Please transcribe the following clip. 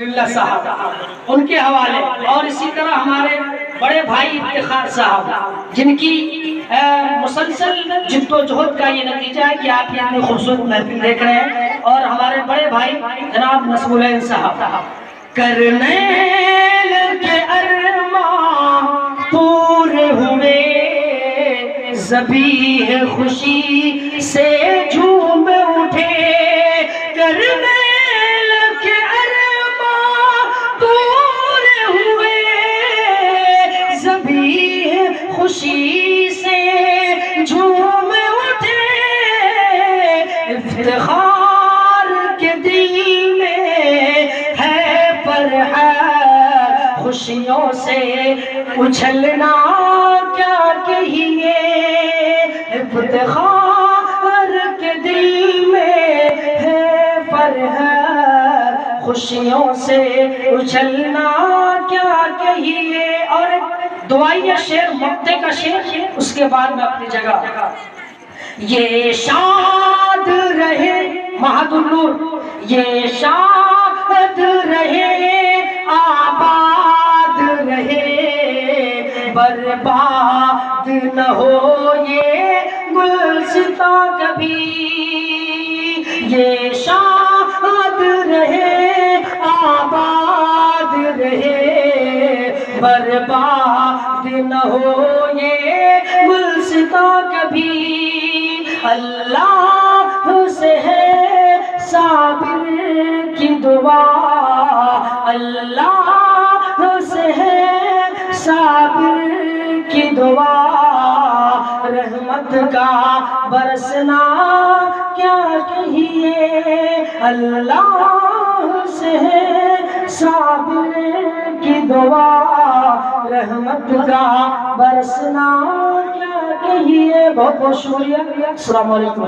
اللہ صاحب ان کے حوالے، اور اسی طرح ہمارے بڑے بھائی افتخار صاحب جن کی مسلسل جد و جہد کا یہ نتیجہ ہے کہ آپ یہاں خوبصورت محفل دیکھ رہے ہیں، اور ہمارے بڑے بھائی جناب نصب العین صاحب کرنیل کے ارماں پورے ہوئے ذبیح خوشی سے جھوم اٹھے، کرنیل کے ارماں پورے ہوئے ذبیح خوشی سے جھوم اٹھے، افتخار کے دل میں ہے فرحت خوشیوں سے اچھلنا کیا کہیے، افتخار کے دل میں ہے فرحت خوشیوں سے اچھلنا کیا کہیے۔ اور دعائیہ شعر مقطع کا شعر، اس کے بعد میں اپنی جگہ یہ شاد رہے مہد النور، یہ شاد رہے آباد رہے برباد نہ ہو یہ گلستاں کبھی، یہ شاد رہے آباد رہے برباد نہ ہو یہ گلستاں کبھی، اللہ سے ہے صابر کی دعا، اللہ سے ہے صابر کی دعا، رحمت کا برسنا کیا کہیے، اللہ سے ہے صابر کی دعا، رحمت کا برسنا کیا کہیے۔ بہت بہت شکریہ، السلام علیکم۔